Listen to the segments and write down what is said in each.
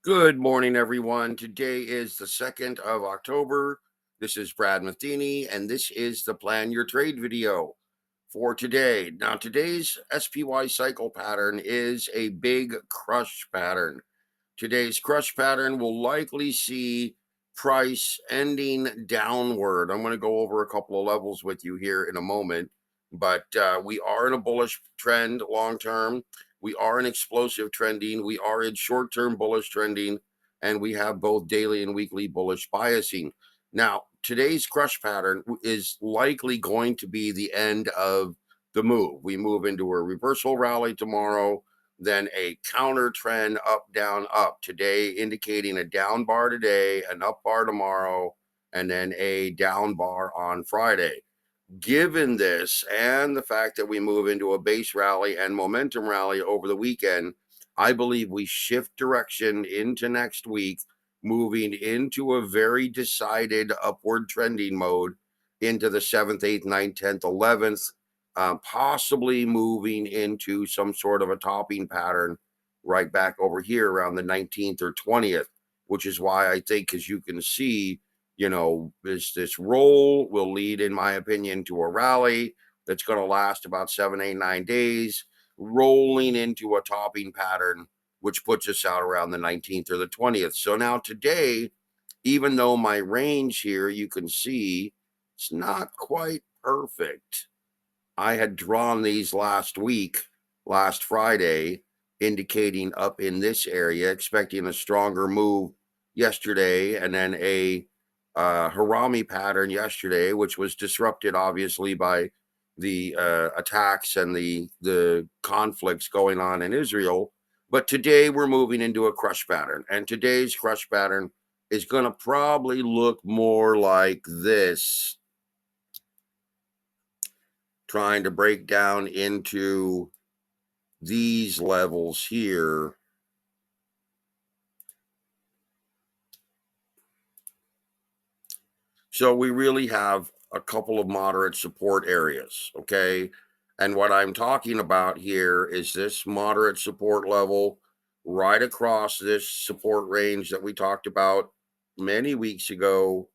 Good morning, everyone. Today is the 2nd of October. This is Brad Matheny, and this is the Plan Your Trade video for today. Now, today's SPY cycle pattern is a big crush pattern. Today's crush pattern will likely see price ending downward. I'm going to go over a couple of levels with you here in a moment, but we are in a bullish trend long term. We are in explosive trending. We are in short term bullish trending, and we have both daily and weekly bullish biasing. Now, today's crush pattern is likely going to be the end of the move. We move into a reversal rally tomorrow, then a counter trend up, down, up. Today indicating a down bar today, an up bar tomorrow, and then a down bar on Friday. Given this and the fact that we move into a base rally and momentum rally over the weekend, I believe we shift direction into next week, moving into a very decided upward trending mode into the 7th, 8th, 9th, 10th, 11th, possibly moving into some sort of a topping pattern right back over here around the 19th or 20th, which is why I think, as you can see, this roll will lead, in my opinion, to a rally that's going to last about 7, 8, 9 days, rolling into a topping pattern, which puts us out around the 19th or the 20th. So now today, even though my range here, you can see it's not quite perfect. I had drawn these last week, last Friday, indicating up in this area, expecting a stronger move yesterday, and then a Harami pattern yesterday, which was disrupted obviously by the attacks and the conflicts going on in Israel. But today we're moving into a crush pattern, and today's crush pattern is going to probably look more like this, trying to break down into these levels here. So we really have a couple of moderate support areas, okay? And what I'm talking about here is this moderate support level right across this support range that we talked about many weeks ago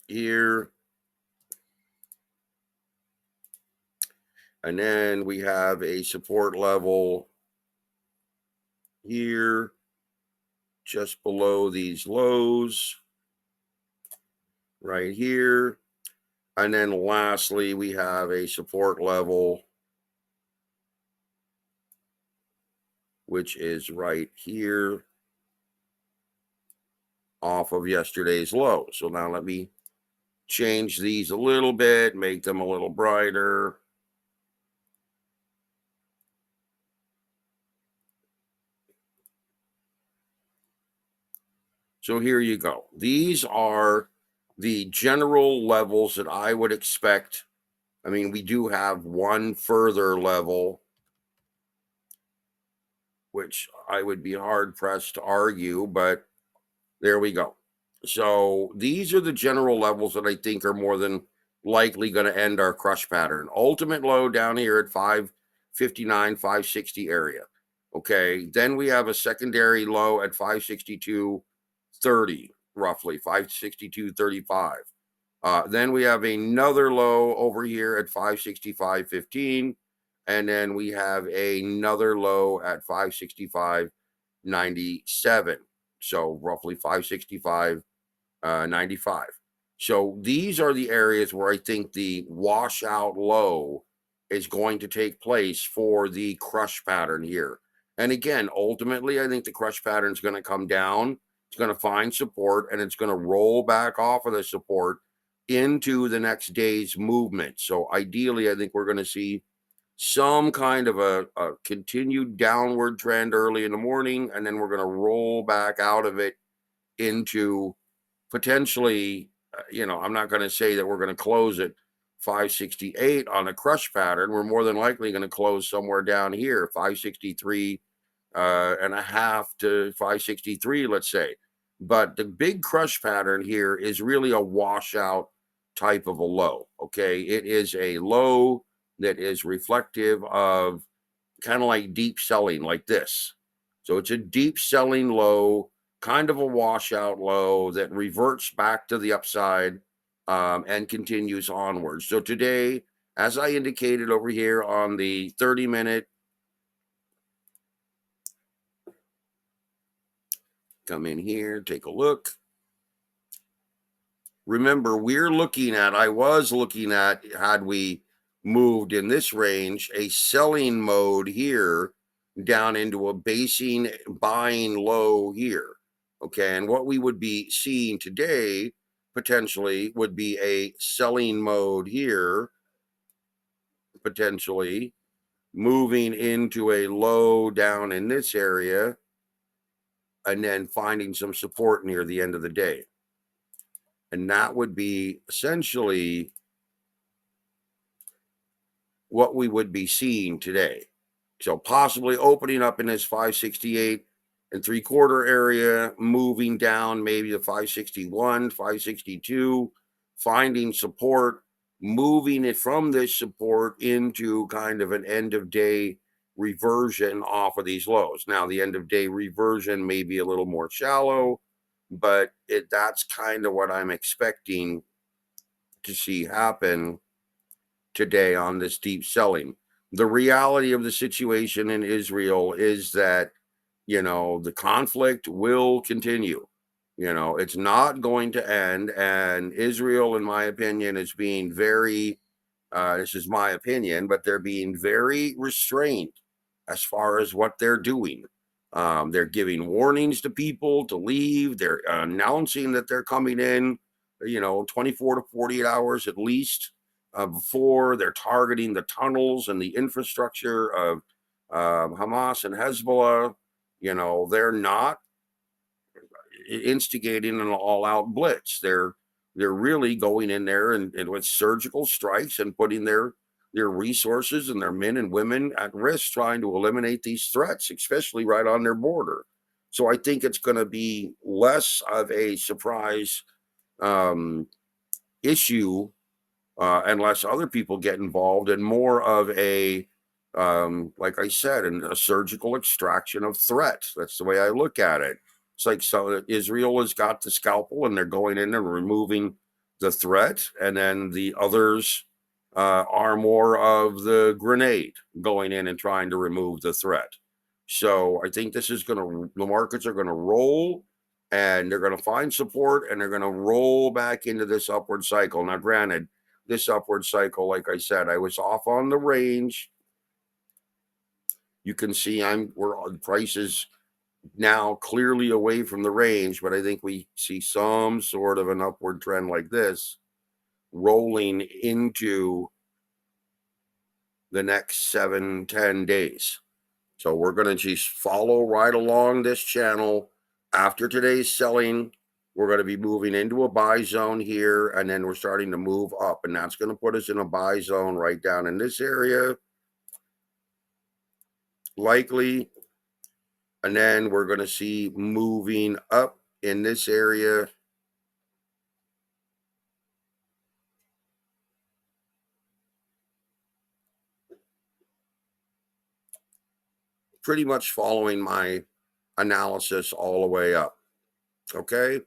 here. And then we have a support level here just below these lows right here. And then lastly, we have a support level, which is right here off of yesterday's low. So now let me change these a little bit, make them a little brighter. So here you go. These are the general levels that I would expect. I mean, we do have one further level, which I would be hard pressed to argue, but there we go. So these are the general levels that I think are more than likely going to end our crush pattern. Ultimate low down here at 559, 560 area. Okay. Then we have a secondary low at 562.30, roughly 562.35. Then we have another low over here at 565.15. And then we have another low at 565.97. So roughly 565.95. So these are the areas where I think the washout low is going to take place for the crush pattern here. And again, ultimately, I think the crush pattern is going to come down. It's going to find support, and it's going to roll back off of the support into the next day's movement. So ideally, I think we're going to see some kind of a continued downward trend early in the morning, and then we're going to roll back out of it into potentially, I'm not going to say that we're going to close at 568 on a crush pattern. We're more than likely going to close somewhere down here, 563 and a half to 563, let's say. But the big crush pattern here is really a washout type of a low. Okay. It is a low that is reflective of kind of like deep selling like this. So it's a deep selling low, kind of a washout low that reverts back to the upside and continues onwards. So today, as I indicated over here on the 30-minute, come in here, take a look. Remember, I was looking at, had we moved in this range, a selling mode here down into a basing buying low here. Okay. And what we would be seeing today potentially would be a selling mode here, potentially moving into a low down in this area and then finding some support near the end of the day. And that would be essentially what we would be seeing today. So possibly opening up in this 568 and 3/4 area, moving down maybe to 561, 562, finding support, moving it from this support into kind of an end of day reversion off of these lows. Now, the end of day reversion may be a little more shallow, but that's kind of what I'm expecting to see happen today on this deep selling. The reality of the situation in Israel is that, the conflict will continue. It's not going to end. And Israel, in my opinion, is being very, this is my opinion, but they're being very restrained as far as what they're doing. They're giving warnings to people to leave. They're announcing that they're coming in, 24 to 48 hours at least before. They're targeting the tunnels and the infrastructure of Hamas and Hezbollah. They're not instigating an all-out blitz. They're really going in there and with surgical strikes and putting their resources and their men and women at risk, trying to eliminate these threats, especially right on their border. So I think it's going to be less of a surprise issue unless other people get involved, and more of a, like I said, a surgical extraction of threat. That's the way I look at it. It's like, so Israel has got the scalpel and they're going in and removing the threat, and then the others are more of the grenade, going in and trying to remove the threat. So I think the markets are going to roll, and they're going to find support, and they're going to roll back into this upward cycle. Now, granted, this upward cycle, like I said, I was off on the range. You can see we're on prices now clearly away from the range, but I think we see some sort of an upward trend like this rolling into the next 7-10 days. So we're going to just follow right along this channel. After today's selling, we're going to be moving into a buy zone here, and then we're starting to move up, and that's going to put us in a buy zone right down in this area, likely. And then we're going to see moving up in this area, pretty much following my analysis all the way up. Okay,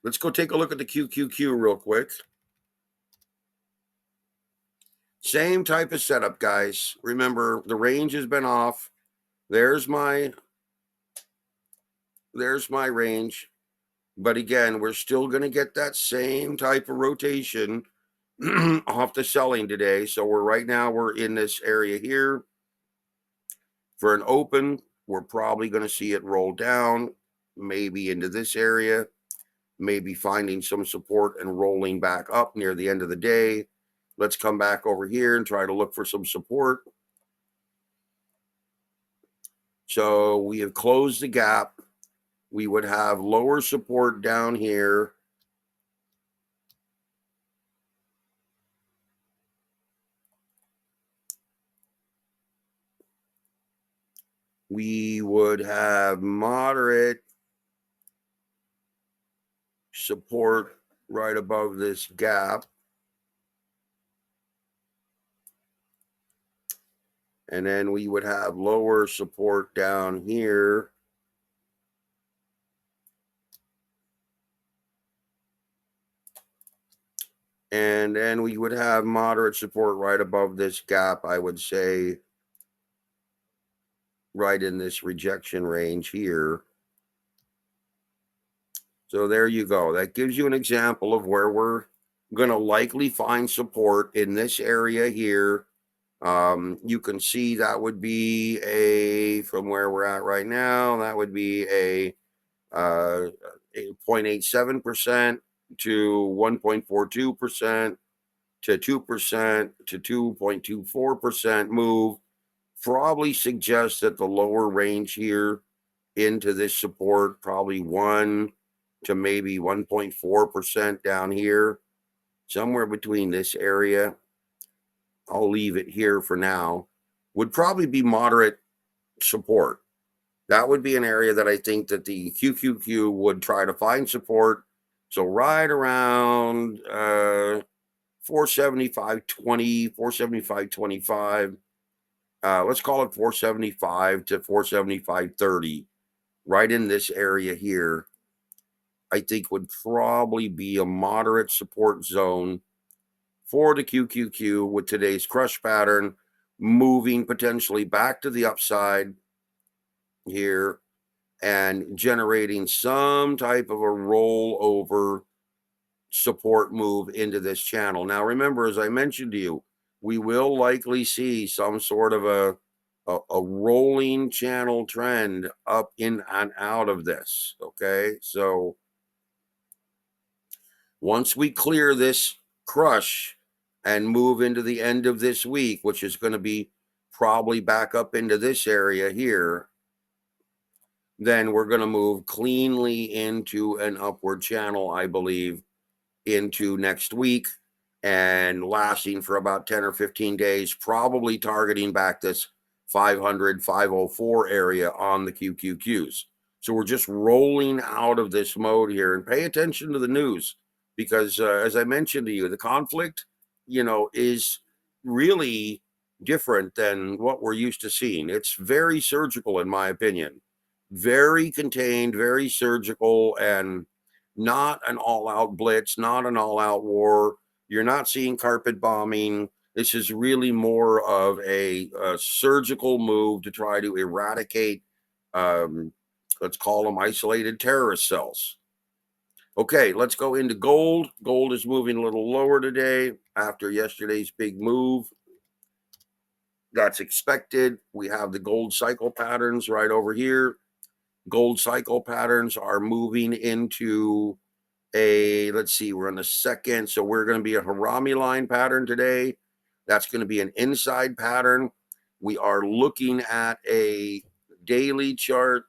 let's go take a look at the QQQ real quick. Same type of setup, guys. Remember, the range has been off. There's my range. But again, we're still going to get that same type of rotation off the selling today. So we're in this area here. For an open, we're probably going to see it roll down, maybe into this area, maybe finding some support and rolling back up near the end of the day. Let's come back over here and try to look for some support. So we have closed the gap. We would have lower support down here. We would have moderate support right above this gap. And then we would have lower support down here And then we would have moderate support right above this gap, I would say, right in this rejection range here. So there you go. That gives you an example of where we're going to likely find support in this area here. You can see that would be from where we're at right now, that would be a 0.87% to 1.42% to 2% to 2.24% move. Probably suggests that the lower range here into this support, probably 1 to maybe 1.4% down here, somewhere between this area. I'll leave it here for now. Would probably be moderate support. That would be an area that I think that the QQQ would try to find support. So right around 475.20, 475.25. Let's call it 475 to 475.30. Right in this area here, I think would probably be a moderate support zone for the QQQ with today's crush pattern moving potentially back to the upside here and generating some type of a rollover support move into this channel. Now, remember, as I mentioned to you, we will likely see some sort of a rolling channel trend up in and out of this. Okay, so once we clear this crush and move into the end of this week, which is going to be probably back up into this area here, then we're going to move cleanly into an upward channel, I believe, into next week and lasting for about 10 or 15 days, probably targeting back this 500, 504 area on the QQQs. So we're just rolling out of this mode here, and pay attention to the news because as I mentioned to you, the conflict, is really different than what we're used to seeing. It's very surgical, in my opinion, very contained, very surgical, and not an all-out blitz, not an all-out war. You're not seeing carpet bombing. This is really more of a surgical move to try to eradicate, let's call them isolated terrorist cells. Okay, let's go into gold. Gold is moving a little lower today after yesterday's big move. That's expected. We have the gold cycle patterns right over here. Gold cycle patterns are moving into let's see, we're on the second. So we're going to be a Harami line pattern today. That's going to be an inside pattern. We are looking at a daily chart.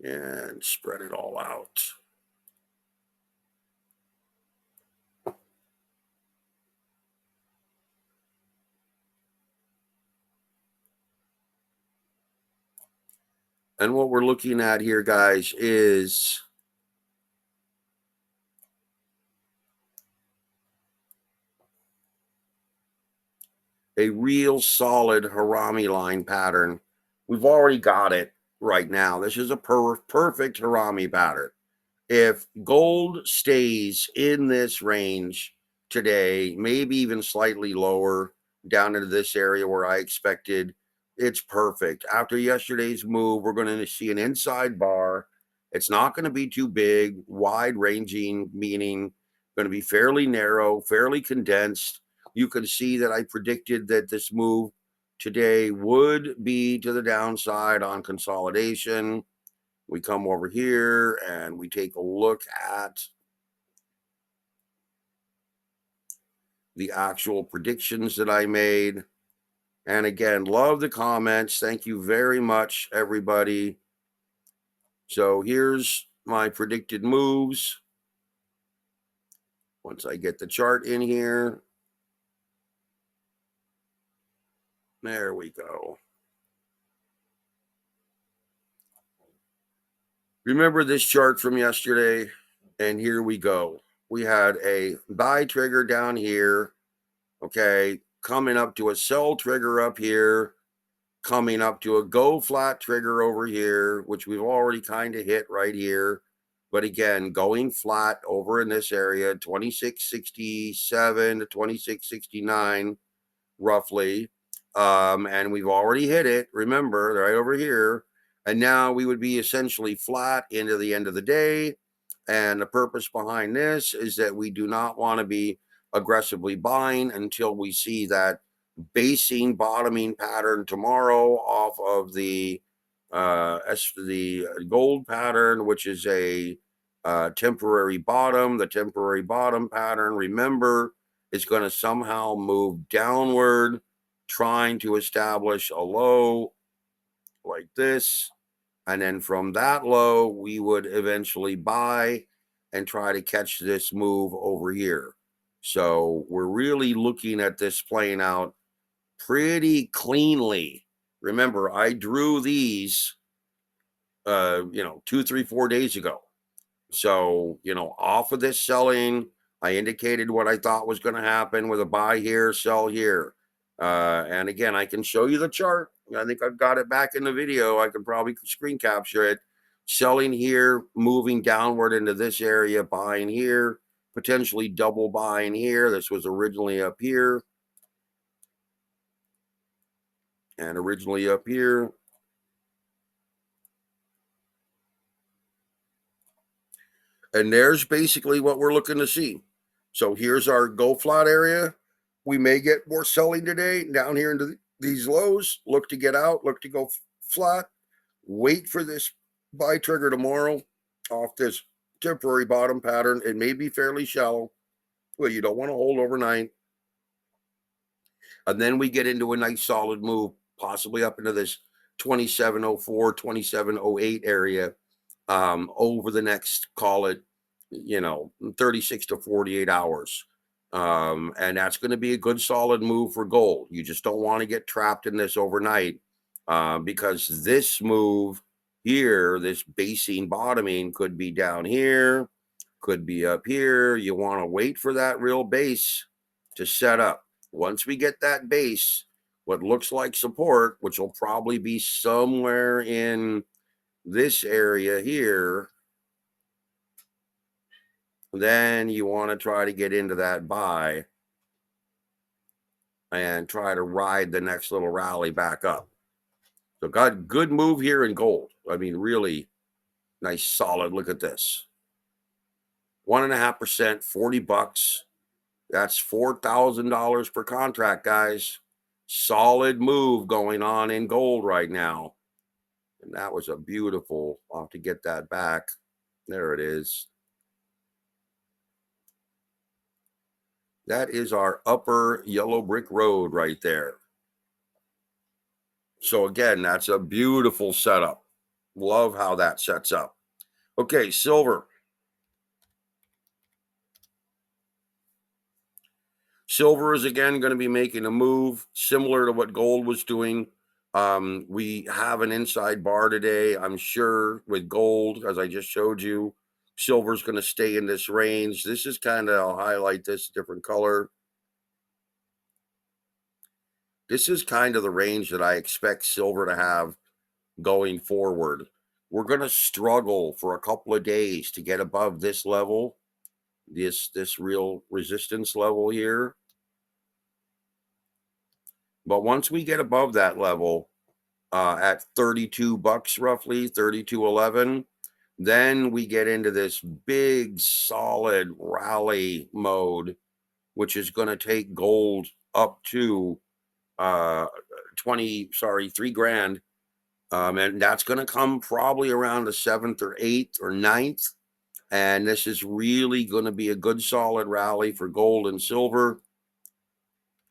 And spread it all out. And what we're looking at here, guys, is a real solid Harami line pattern. We've already got it right now. This is a perfect Harami pattern. If gold stays in this range today, maybe even slightly lower down into this area where I expected, it's perfect. After yesterday's move, we're going to see an inside bar. It's not going to be too big, wide ranging, meaning going to be fairly narrow, fairly condensed. You can see that I predicted that this move today would be to the downside on consolidation. We come over here and we take a look at the actual predictions that I made. And again, love the comments. Thank you very much, everybody. So here's my predicted moves. Once I get the chart in here. There we go. Remember this chart from yesterday? And here we go. We had a buy trigger down here. Okay, coming up to a sell trigger up here, coming up to a go flat trigger over here, which we've already kind of hit right here. But again, going flat over in this area, 2667 to 2669 roughly. And we've already hit it, remember, right over here. And now we would be essentially flat into the end of the day. And the purpose behind this is that we do not want to be aggressively buying until we see that basing bottoming pattern tomorrow off of the gold pattern, which is a temporary bottom. The temporary bottom pattern, remember, is going to somehow move downward, trying to establish a low like this. And then from that low, we would eventually buy and try to catch this move over here. So we're really looking at this playing out pretty cleanly. Remember, I drew these, 2, 3, 4 days ago. So, off of this selling, I indicated what I thought was going to happen with a buy here, sell here. And again, I can show you the chart. I think I've got it back in the video. I can probably screen capture it. Selling here, moving downward into this area, buying here, potentially double buying here. This was originally up here and originally up here. And there's basically what we're looking to see. So here's our go flat area. We may get more selling today down here into these lows. Look to get out, look to go flat. Wait for this buy trigger tomorrow off this temporary bottom pattern. It may be fairly shallow. Well, you don't want to hold overnight. And then we get into a nice solid move, possibly up into this 2704, 2708 area over the next, call it, 36 to 48 hours. And that's going to be a good solid move for gold. You just don't want to get trapped in this overnight because this move here, this basing bottoming could be down here, could be up here. You want to wait for that real base to set up. Once we get that base, what looks like support, which will probably be somewhere in this area here, then you want to try to get into that buy and try to ride the next little rally back up. So got good move here in gold. I mean, really nice, solid. Look at this. 1.5%, $40. That's $4,000 per contract, guys. Solid move going on in gold right now. And that was a beautiful, I'll have to get that back. There it is. That is our upper yellow brick road right there. So again, that's a beautiful setup. Love how that sets up. Okay, silver. Silver is again going to be making a move similar to what gold was doing. We have an inside bar today, I'm sure, with gold, as I just showed you. Silver's going to stay in this range. This is kind of, I'll highlight this different color. This is kind of the range that I expect silver to have going forward. We're going to struggle for a couple of days to get above this level, this real resistance level here. But once we get above that level at $32 roughly, 32.11, then we get into this big solid rally mode, which is going to take gold up to 3 grand. And that's going to come probably around the 7th or 8th or 9th. And this is really going to be a good solid rally for gold and silver.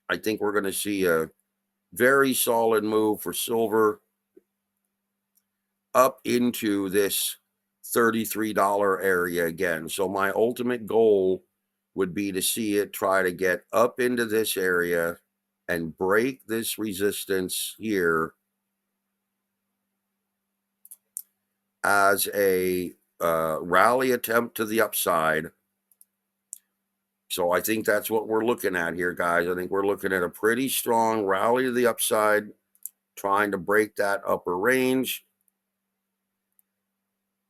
I think we're going to see a very solid move for silver up into this $33 area again. So my ultimate goal would be to see it try to get up into this area and break this resistance here as a rally attempt to the upside. So I think that's what we're looking at here, guys. I think we're looking at a pretty strong rally to the upside, trying to break that upper range.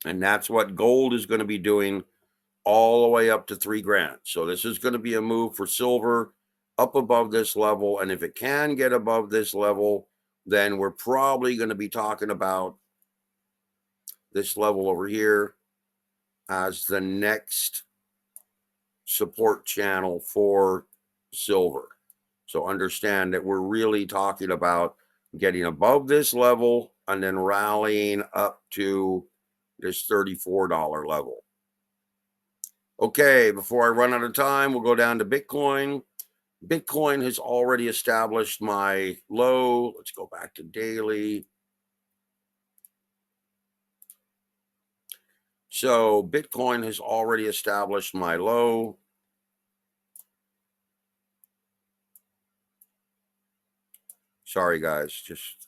And that's what gold is going to be doing all the way up to 3 grand. So this is going to be a move for silver up above this level. And if it can get above this level, then we're probably going to be talking about this level over here as the next support channel for silver. So understand that we're really talking about getting above this level and then rallying up to this $34 level. Okay, before I run out of time, we'll go down to Bitcoin. Bitcoin has already established my low. Let's go back to daily. So Bitcoin has already established my low. Sorry, guys, just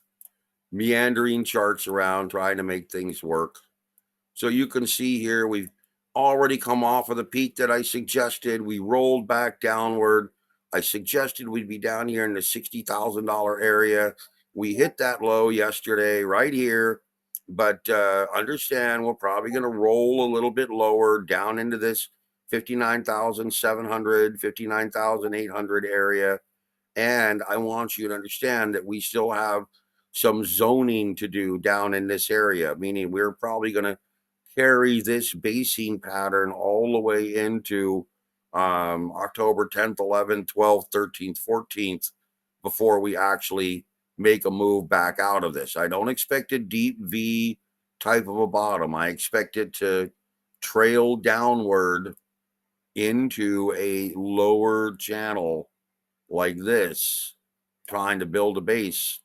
meandering charts around, trying to make things work. So you can see here, we've already come off of the peak that I suggested. We rolled back downward. I suggested we'd be down here in the $60,000 area. We hit that low yesterday right here, but understand we're probably going to roll a little bit lower down into this 59,700, 59,800 area. And I want you to understand that we still have some zoning to do down in this area, meaning we're probably going to carry this basing pattern all the way into October 10th, 11th, 12th, 13th, 14th before we actually make a move back out of this. I don't expect a deep V type of a bottom. I expect it to trail downward into a lower channel like this, trying to build a base.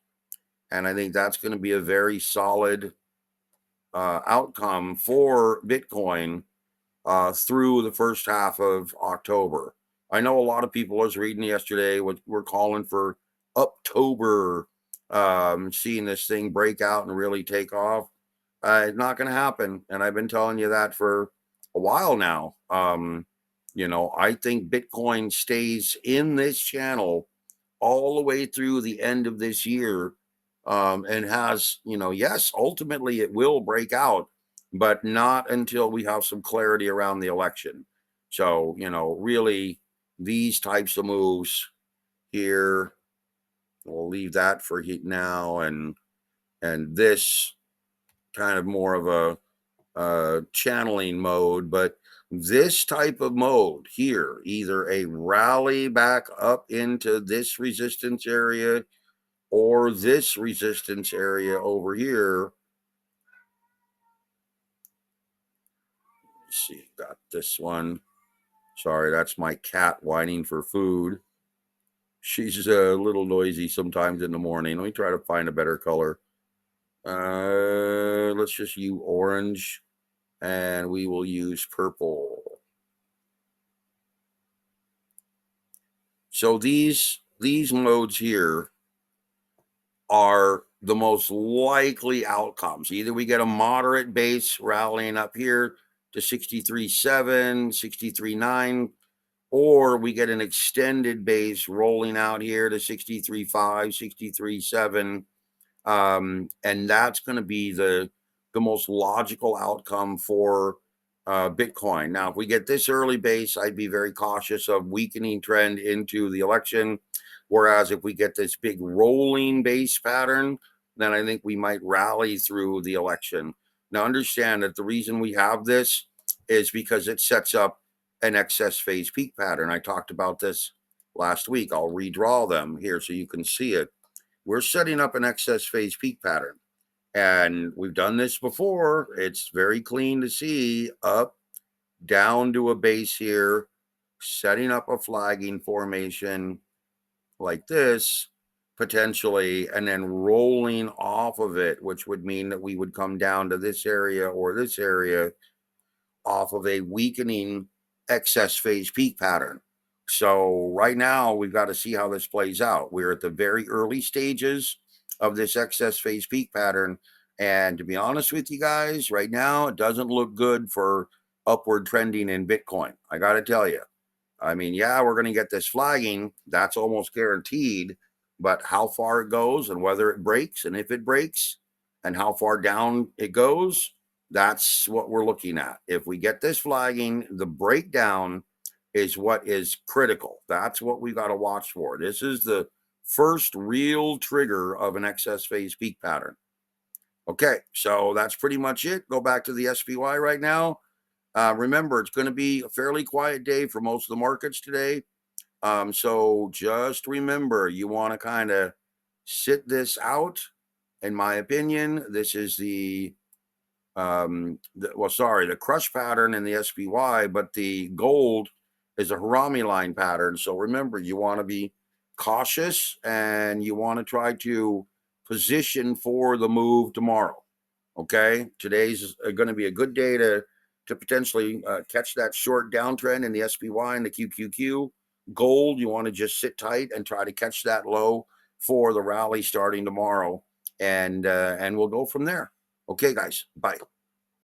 And I think that's going to be a very solid outcome for Bitcoin through the first half of October. I know a lot of people, I was reading yesterday, we're calling for October, seeing this thing break out and really take off. It's not going to happen. And I've been telling you that for a while now. I think Bitcoin stays in this channel all the way through the end of this year, and has, yes, ultimately it will break out, but not until we have some clarity around the election. So, really these types of moves here, we'll leave that for now. And this kind of more of a channeling mode, but this type of mode here, either a rally back up into this resistance area or this resistance area over here. Let's see, got this one. Sorry, that's my cat whining for food. She's a little noisy sometimes in the morning. Let me try to find a better color. Let's just use orange, and we will use purple. So these modes here are the most likely outcomes. Either we get a moderate base rallying up here to 63.7, 63.9, or we get an extended base rolling out here to 63.5, 63.7. And that's going to be the most logical outcome for Bitcoin. Now, if we get this early base, I'd be very cautious of weakening trend into the election. Whereas if we get this big rolling base pattern, then I think we might rally through the election. Now, understand that the reason we have this is because it sets up an excess phase peak pattern. I talked about this last week. I'll redraw them here so you can see it. We're setting up an excess phase peak pattern. And we've done this before. It's very clean to see up, down to a base here, setting up a flagging formation like this, potentially, and then rolling off of it, which would mean that we would come down to this area or this area off of a weakening excess phase peak pattern. So right now, we've got to see how this plays out. We're at the very early stages of this excess phase peak pattern. And to be honest with you guys, right now, it doesn't look good for upward trending in Bitcoin. I got to tell you. I mean, yeah, we're going to get this flagging. That's almost guaranteed. But how far it goes and whether it breaks and if it breaks and how far down it goes, That's what we're looking at. If we get this flagging, the breakdown is what is critical. That's what we got to watch for. This is the first real trigger of an excess phase peak pattern. Okay, so that's pretty much it. Go back to the SPY right now. Remember, it's going to be a fairly quiet day for most of the markets today. So just remember, you want to kind of sit this out. In my opinion, this is the crush pattern in the SPY, but the gold is a Harami line pattern. So remember, you want to be cautious and you want to try to position for the move tomorrow. Okay, today's going to be a good day to potentially catch that short downtrend in the SPY and the QQQ. Gold, you want to just sit tight and try to catch that low for the rally starting tomorrow, and we'll go from there. Okay, guys, bye.